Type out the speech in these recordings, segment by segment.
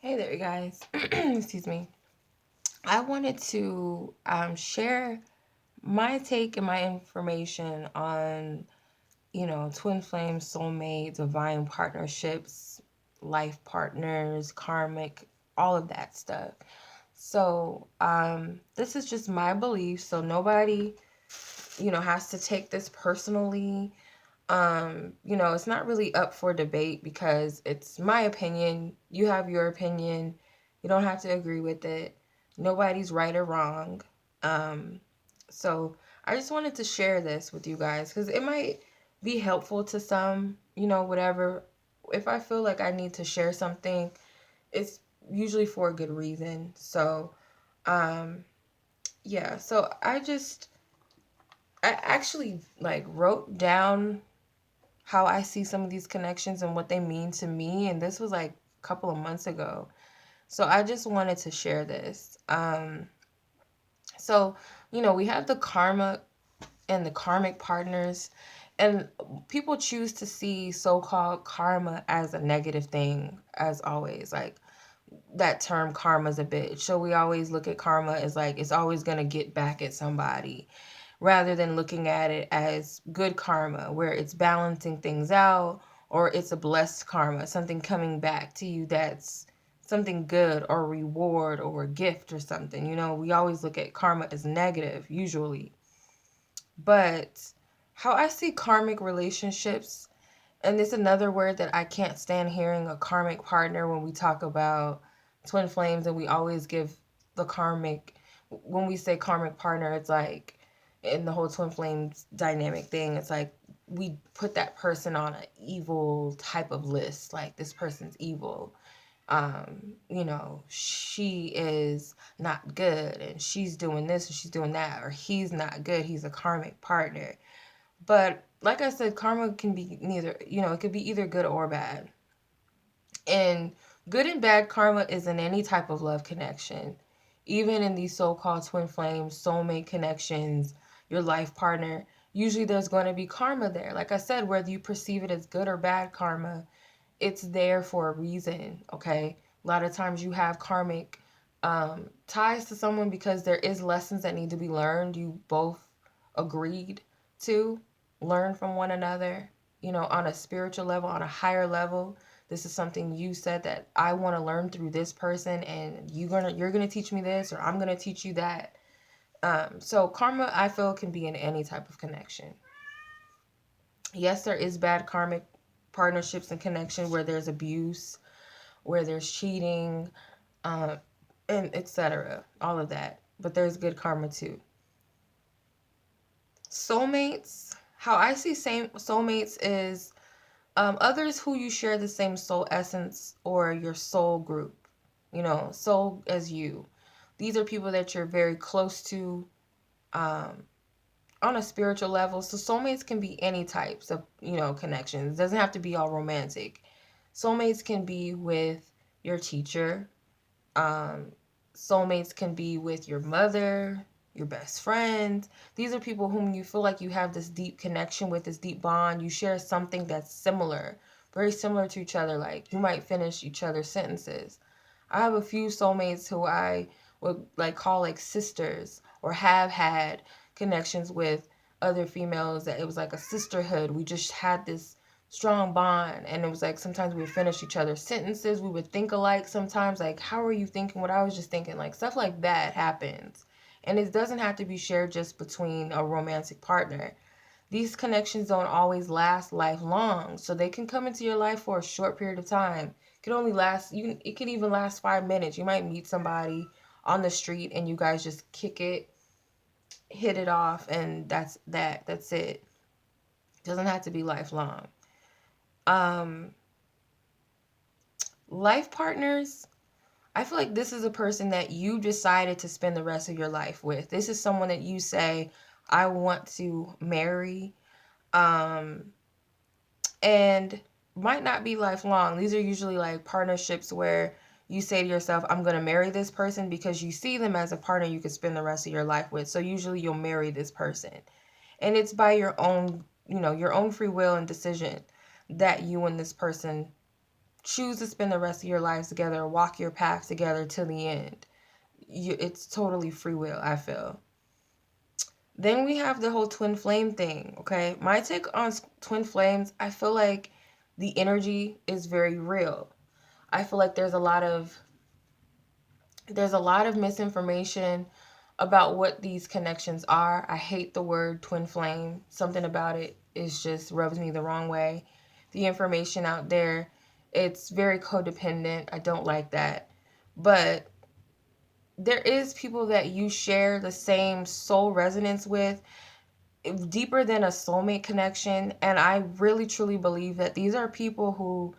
Hey there, you guys. Excuse me. I wanted to share my take and my information on, twin flames, soulmate, divine partnerships, life partners, karmic, all of that stuff. So, this is just my belief. So nobody, has to take this personally. It's not really up for debate because it's my opinion. You have your opinion. You don't have to agree with it. Nobody's right or wrong. Um, so I just wanted to share this with you guys because it might be helpful to some, whatever. If I feel like I need to share something, it's usually for a good reason. So, um, yeah, so I actually like wrote down how I see some of these connections and what they mean to me. And this was like a couple of months ago. So I just wanted to share this. So, we have the karma and the karmic partners. And people choose to see so called karma as a negative thing, as always. Like, that term karma's a bitch. So we always look at karma as like it's always going to get back at somebody rather than looking at it as good karma where it's balancing things out, or it's a blessed karma, something coming back to you that's something good or reward or a gift or something. We always look at karma as negative usually. But how I see karmic relationships, and it's another word that I can't stand hearing, a karmic partner, when we talk about twin flames, and we always give the karmic, when we say karmic partner, it's like in the whole twin flames dynamic thing, it's like we put that person on an evil type of list, like this person's evil. She is not good and she's doing this and she's doing that, or he's not good, he's a karmic partner. But like I said, karma can be neither, it could be either good or bad. And good and bad karma is in any type of love connection. Even in these so-called twin flames, soulmate connections, your life partner, usually there's going to be karma there. Like I said, whether you perceive it as good or bad karma, it's there for a reason, okay? A lot of times you have karmic ties to someone because there is lessons that need to be learned. You both agreed to learn from one another, on a spiritual level, on a higher level. This is something you said that I want to learn through this person, and you're gonna teach me this, or I'm gonna teach you that. So karma, I feel, can be in any type of connection. Yes, there is bad karmic partnerships and connection where there's abuse, where there's cheating, uh, and etc. All of that. But there's good karma too. Soulmates. How I see same soulmates is others who you share the same soul essence or your soul group. Soul as you. These are people that you're very close to. Um, on a spiritual level. So soulmates can be any types of, connections. It doesn't have to be all romantic. Soulmates can be with your teacher. Um, Soulmates can be with your mother, your best friend. These are people whom you feel like you have this deep connection with, this deep bond. You share something that's similar, very similar to each other. Like you might finish each other's sentences. I have a few soulmates who I would like call like sisters, or have had connections with other females that it was like a sisterhood. We just had this strong bond, and it was like sometimes we would finish each other's sentences. We would think alike sometimes, like, how are you thinking what I was just thinking? Like stuff like that happens. And it doesn't have to be shared just between a romantic partner. These connections don't always last lifelong, so they can come into your life for a short period of time. It can only last you. It can even last 5 minutes. You might meet somebody on the street and you guys just kick it, hit it off, and that's that. That's it. It doesn't have to be lifelong. Um, Life partners. I feel like this is a person that you decided to spend the rest of your life with. This is someone that you say, I want to marry. Um, and might not be lifelong. These are usually like partnerships where you say to yourself, I'm going to marry this person because you see them as a partner you could spend the rest of your life with. So usually you'll marry this person. And it's by your own, your own free will and decision that you and this person choose to spend the rest of your lives together or walk your path together till the end. It's totally free will, I feel. Then we have the whole twin flame thing, okay? My take on twin flames, I feel like the energy is very real. I feel like there's a lot of misinformation about what these connections are. I hate the word twin flame. Something about it is just rubs me the wrong way. The information out there, it's very codependent. I don't like that. But there is people that you share the same soul resonance with, deeper than a soulmate connection, and I really truly believe that these are people who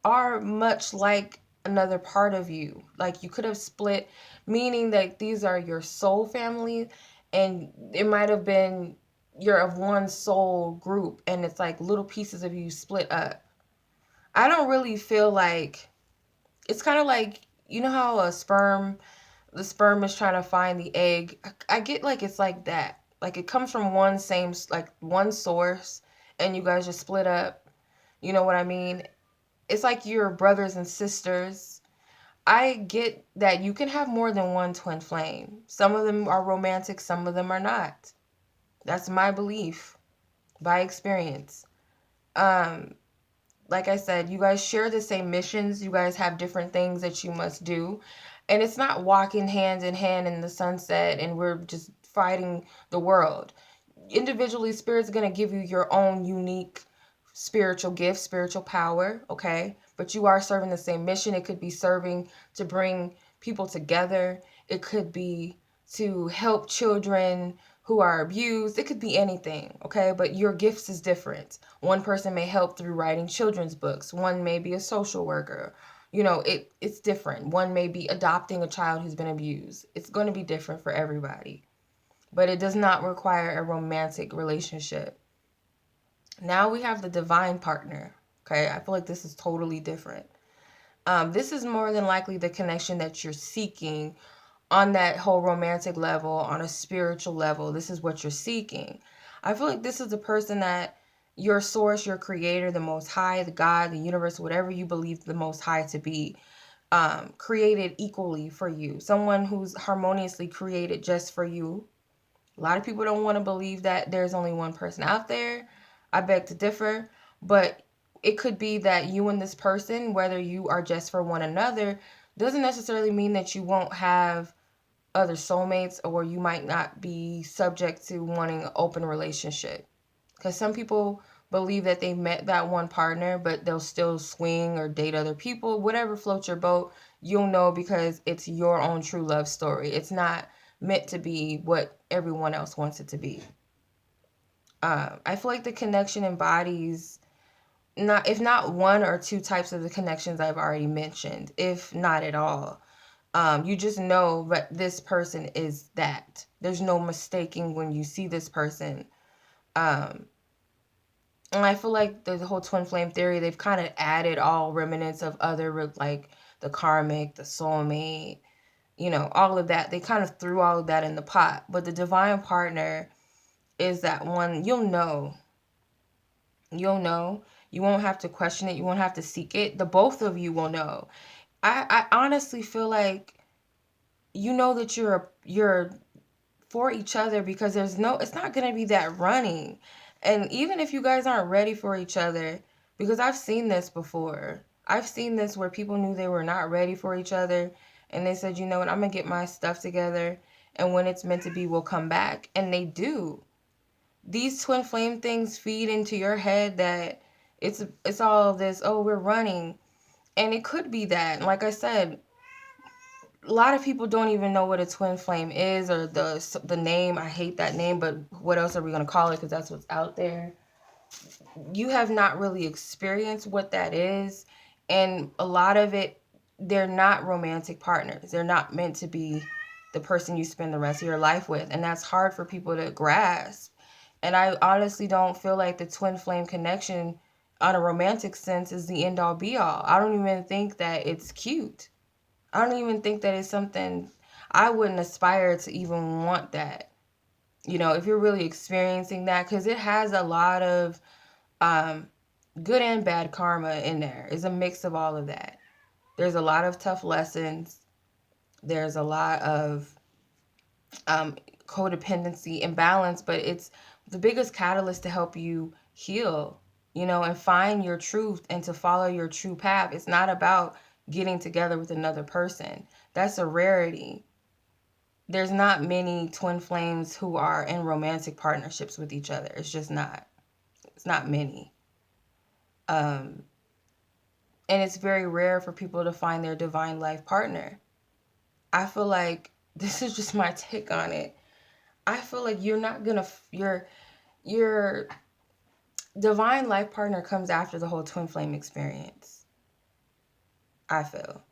are much like another part of you. Like you could have split, meaning that these are your soul family, and it might have been you're of one soul group, and it's like little pieces of you split up. I don't really feel like it's kind of like, you know how the sperm is trying to find the egg. I get like it's like that. Like it comes from like one source, and you guys just split up. You know what I mean? It's like you're brothers and sisters. I get that you can have more than one twin flame. Some of them are romantic, some of them are not. That's my belief by experience. Um, like I said, you guys share the same missions. You guys have different things that you must do. And it's not walking hand in hand in the sunset and we're just fighting the world. Individually, Spirit's going to give you your own unique spiritual gift, spiritual power, okay? But you are serving the same mission. It could be serving to bring people together. It could be to help children who are abused. It could be anything, okay? But your gifts is different. One person may help through writing children's books. One may be a social worker. It's different. One may be adopting a child who's been abused. It's going to be different for everybody. But it does not require a romantic relationship. Now we have the divine partner. Okay, I feel like this is totally different. This is more than likely the connection that you're seeking on that whole romantic level, on a spiritual level. This is what you're seeking. I feel like this is the person that your source, your creator, the most high, the God, the universe, whatever you believe the most high to be, created equally for you. Someone who's harmoniously created just for you. A lot of people don't want to believe that there's only one person out there. I beg to differ, but it could be that you and this person, whether you are just for one another, doesn't necessarily mean that you won't have other soulmates, or you might not be subject to wanting an open relationship. Because some people believe that they met that one partner, but they'll still swing or date other people. Whatever floats your boat, you'll know because it's your own true love story. It's not meant to be what everyone else wants it to be. I feel like the connection embodies not, if not one or two types of the connections I've already mentioned, if not at all. You just know that this person is that. There's no mistaking when you see this person. Um, and I feel like the whole twin flame theory, they've kind of added all remnants of other, like the karmic, the soulmate, all of that. They kind of threw all of that in the pot. But the divine partner is that one you'll know. You'll know. You won't have to question it. You won't have to seek it. The both of you will know. I honestly feel like you know that you're for each other because it's not going to be that running. And even if you guys aren't ready for each other, because I've seen this before. I've seen this where people knew they were not ready for each other and they said, "You know what? I'm going to get my stuff together and when it's meant to be, we'll come back." And they do. These twin flame things feed into your head that it's all this, "Oh, we're running." And it could be that. Like I said, a lot of people don't even know what a twin flame is, or the name. I hate that name, but what else are we going to call it, because that's what's out there. You have not really experienced what that is, and a lot of it, they're not romantic partners. They're not meant to be the person you spend the rest of your life with, and that's hard for people to grasp. And I honestly don't feel like the twin flame connection on a romantic sense is the end all be all. I don't even think that it's cute. I don't even think that it's something I wouldn't aspire to even want that. If you're really experiencing that, because it has a lot of good and bad karma in there. It's a mix of all of that. There's a lot of tough lessons. There's a lot of um, codependency imbalance, but it's the biggest catalyst to help you heal, and find your truth and to follow your true path. It's not about getting together with another person. That's a rarity. There's not many twin flames who are in romantic partnerships with each other. It's just not. It's not many. Um, and it's very rare for people to find their divine life partner. I feel like this is just my take on it. I feel like you're not gonna your divine life partner comes after the whole twin flame experience. I feel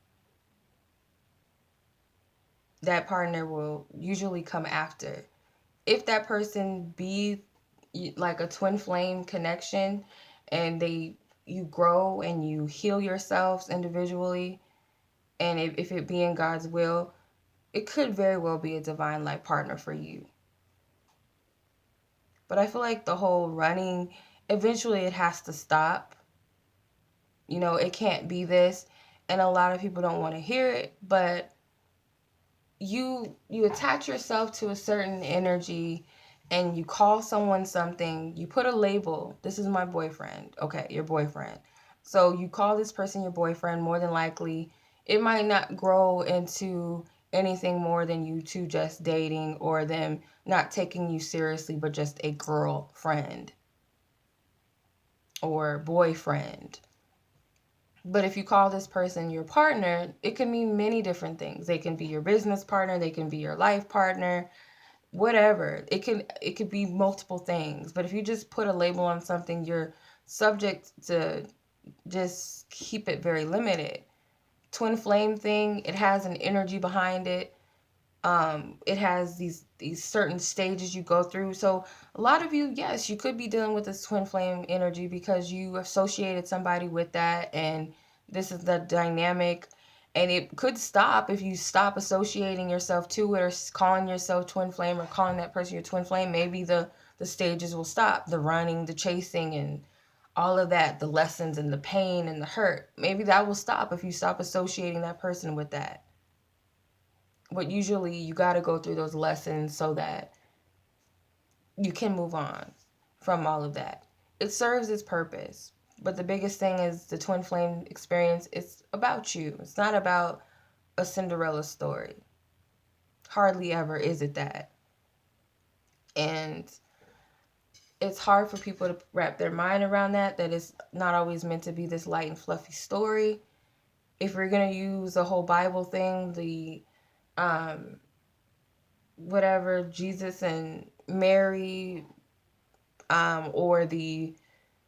that partner will usually come after. If that person be like a twin flame connection, and you grow and you heal yourselves individually, and if it be in God's will, it could very well be a divine life partner for you. But I feel like the whole running, eventually it has to stop. It can't be this. And a lot of people don't want to hear it, but you attach yourself to a certain energy, and you call someone something, you put a label. This is my boyfriend. Okay, your boyfriend. So you call this person your boyfriend. More than likely, it might not grow into anything more than you two just dating, or them not taking you seriously, but just a girlfriend or boyfriend. But if you call this person your partner, it can mean many different things. They can be your business partner, they can be your life partner, whatever. It could be multiple things. But if you just put a label on something, you're subject to just keep it very limited. Twin flame thing, it has an energy behind it. It has these certain stages you go through. So a lot of you, yes, you could be dealing with this twin flame energy because you associated somebody with that, and this is the dynamic. And it could stop if you stop associating yourself to it, or calling yourself twin flame, or calling that person your twin flame. Maybe the stages will stop, the running, the chasing, and all of that, the lessons and the pain and the hurt. Maybe that will stop if you stop associating that person with that. But usually you got to go through those lessons so that you can move on from all of that. It serves its purpose. But the biggest thing is the twin flame experience. It's about you. It's not about a Cinderella story. Hardly ever is it that. And it's hard for people to wrap their mind around that it's not always meant to be this light and fluffy story. If we're going to use the whole Bible thing, the um, whatever, Jesus and Mary, or the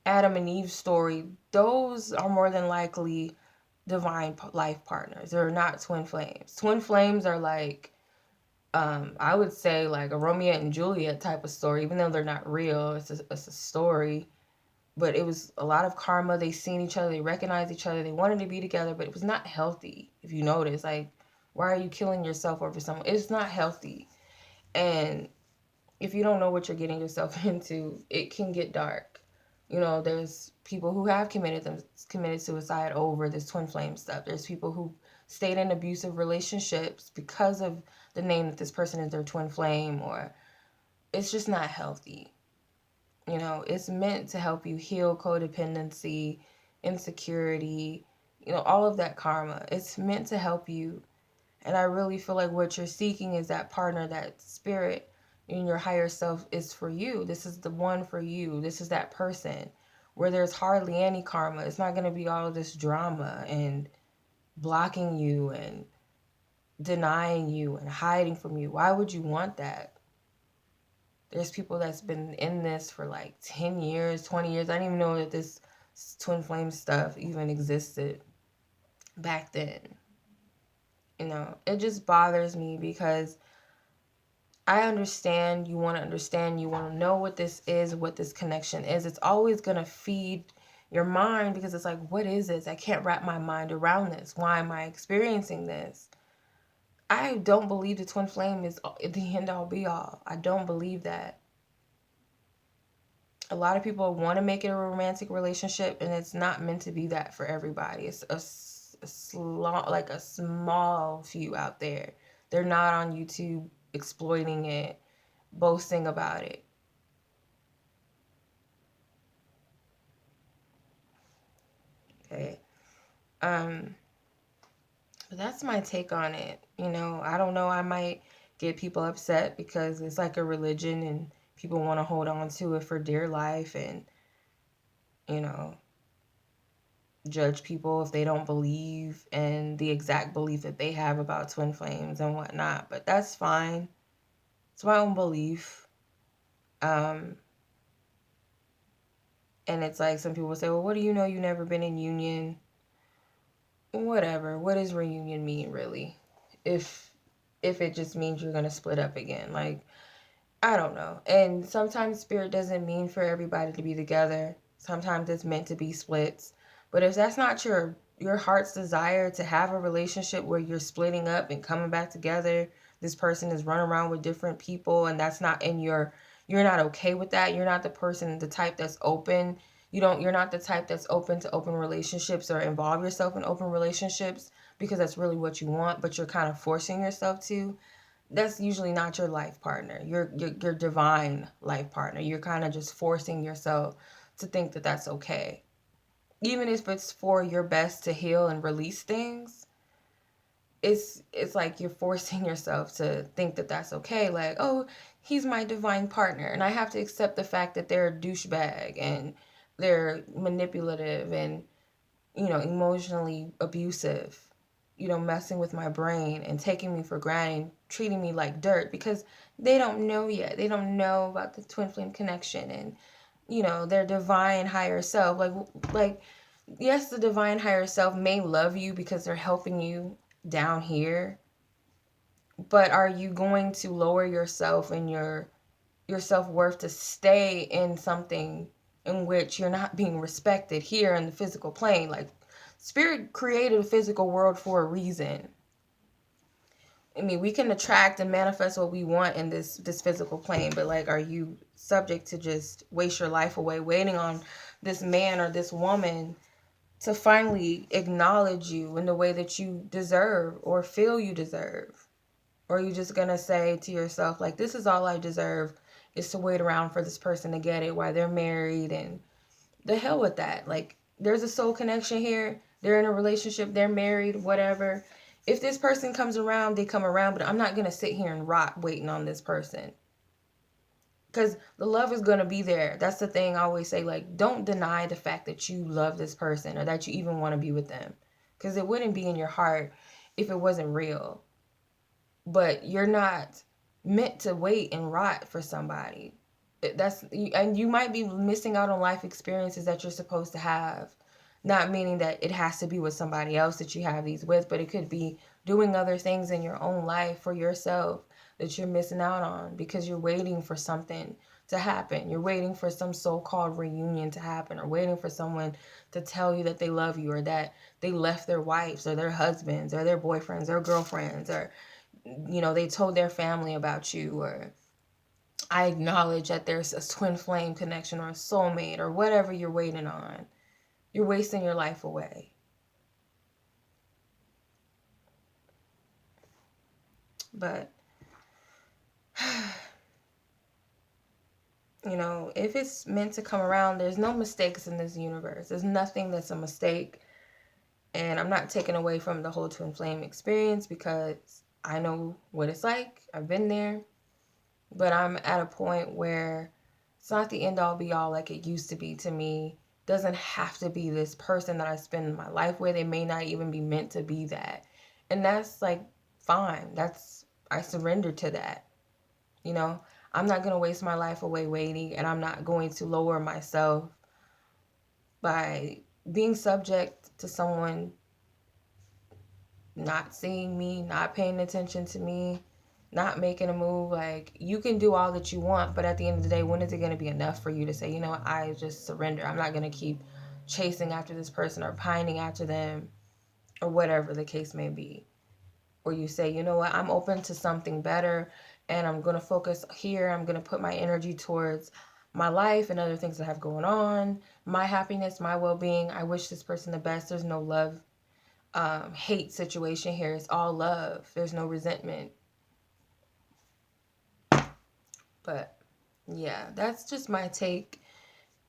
Adam and Eve story, those are more than likely divine life partners. They're not twin flames. Twin flames are like, I would say like a Romeo and Juliet type of story, even though they're not real. It's a story, but it was a lot of karma. They seen each other, they recognized each other, they wanted to be together, but it was not healthy. If you notice, like, why are you killing yourself over someone? It's not healthy. And if you don't know what you're getting yourself into, it can get dark. There's people who have committed suicide over this twin flame stuff. There's people who stayed in abusive relationships because of the name that this person is their twin flame, or it's just not healthy. It's meant to help you heal codependency, insecurity, all of that karma. It's meant to help you. And I really feel like what you're seeking is that partner, that spirit in your higher self is for you. This is the one for you. This is that person where there's hardly any karma. It's not going to be all of this drama and blocking you and denying you and hiding from you. Why would you want that? There's people that's been in this for like 10 years, 20 years. I didn't even know that this twin flame stuff even existed back then. It just bothers me because I understand, you want to understand, you want to know what this is, what this connection is. It's always going to feed your mind because it's like, what is this? I can't wrap my mind around this. Why am I experiencing this? I don't believe the twin flame is the end all be all. I don't believe that. A lot of people want to make it a romantic relationship, and it's not meant to be that for everybody. It's like a small few out there. They're not on YouTube exploiting it, boasting about it. Okay. Um, but that's my take on it. I don't know. I might get people upset because it's like a religion and people want to hold on to it for dear life and, you know, judge people if they don't believe in the exact belief that they have about twin flames and whatnot. But that's fine. It's my own belief. Um, and it's like some people say, well, what do you know? You've never been in union. Whatever. What does reunion mean, really? If it just means you're gonna split up again, like, I don't know. And sometimes spirit doesn't mean for everybody to be together. Sometimes it's meant to be splits. But if that's not your heart's desire to have a relationship where you're splitting up and coming back together, this person is running around with different people and that's not in you're not okay with that. You're not the type that's open. You're not the type that's open to open relationships or involve yourself in open relationships because that's really what you want, but you're kind of forcing yourself to. That's usually not your life partner, your divine life partner. You're kind of just forcing yourself to think that that's okay, even if it's for your best to heal and release things. It's like you're forcing yourself to think that that's okay, like, oh, he's my divine partner and I have to accept the fact that they're a douchebag and they're manipulative and emotionally abusive, messing with my brain and taking me for granted, treating me like dirt because they don't know yet. They don't know about the twin flame connection and, their divine higher self. Like, yes, the divine higher self may love you because they're helping you down here, but are you going to lower yourself and your self-worth to stay in something in which you're not being respected here in the physical plane? Like, spirit created a physical world for a reason. I mean, we can attract and manifest what we want in this physical plane, but like, are you subject to just waste your life away waiting on this man or this woman to finally acknowledge you in the way that you deserve or feel you deserve? Or are you just gonna say to yourself, like, this is all I deserve is to wait around for this person to get it while they're married, and the hell with that. Like, there's a soul connection here. They're in a relationship, they're married, whatever. If this person comes around, they come around, but I'm not gonna sit here and rot waiting on this person. Because the love is gonna be there. That's the thing I always say, like, don't deny the fact that you love this person or that you even want to be with them. Because it wouldn't be in your heart if it wasn't real. But you're not meant to wait and rot for somebody. And you might be missing out on life experiences that you're supposed to have, not meaning that it has to be with somebody else that you have these with, but it could be doing other things in your own life for yourself that you're missing out on because you're waiting for something to happen. You're waiting for some so-called reunion to happen, or waiting for someone to tell you that they love you, or that they left their wives or their husbands or their boyfriends or girlfriends, or they told their family about you, or I acknowledge that there's a twin flame connection or a soulmate or whatever you're waiting on. You're wasting your life away. But, if it's meant to come around, there's no mistakes in this universe. There's nothing that's a mistake. And I'm not taking away from the whole twin flame experience because I know what it's like. I've been there. But I'm at a point where it's not the end all be all like it used to be to me. It doesn't have to be this person that I spend my life with. It may not even be meant to be that. And that's like fine. I surrender to that. I'm not going to waste my life away waiting, and I'm not going to lower myself by being subject to someone not seeing me, not paying attention to me, not making a move. Like, you can do all that you want, but at the end of the day, when is it going to be enough for you to say, you know what, I just surrender. I'm not going to keep chasing after this person or pining after them or whatever the case may be. Or you say, you know what, I'm open to something better and I'm going to focus here. I'm going to put my energy towards my life and other things that have going on, my happiness, my well-being. I wish this person the best. There's no love, hate situation here. It's all love. There's no resentment. But yeah, that's just my take.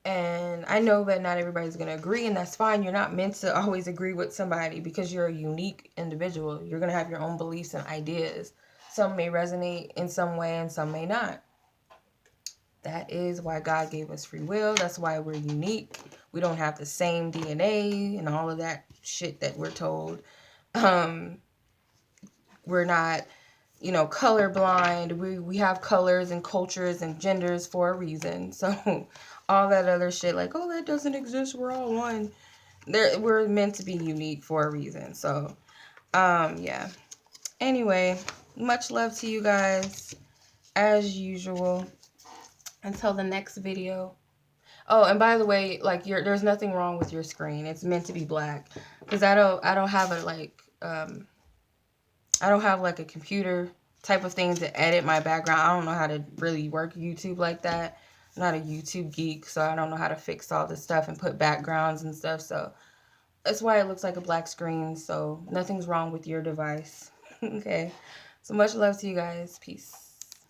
And I know that not everybody's going to agree, and that's fine. You're not meant to always agree with somebody because you're a unique individual. You're going to have your own beliefs and ideas. Some may resonate in some way and some may not. That is why God gave us free will. That's why we're unique. We don't have the same DNA and all of that shit that we're told. We're not, colorblind. We have colors and cultures and genders for a reason. So all that other shit like, oh, that doesn't exist, we're all one. We're meant to be unique for a reason. So yeah. Anyway, much love to you guys as usual. Until the next video. Oh, and by the way, like there's nothing wrong with your screen. It's meant to be black. Because I don't have I don't have like a computer type of thing to edit my background. I don't know how to really work YouTube like that. I'm not a YouTube geek, so I don't know how to fix all this stuff and put backgrounds and stuff. So that's why it looks like a black screen. So nothing's wrong with your device. Okay. So much love to you guys. Peace.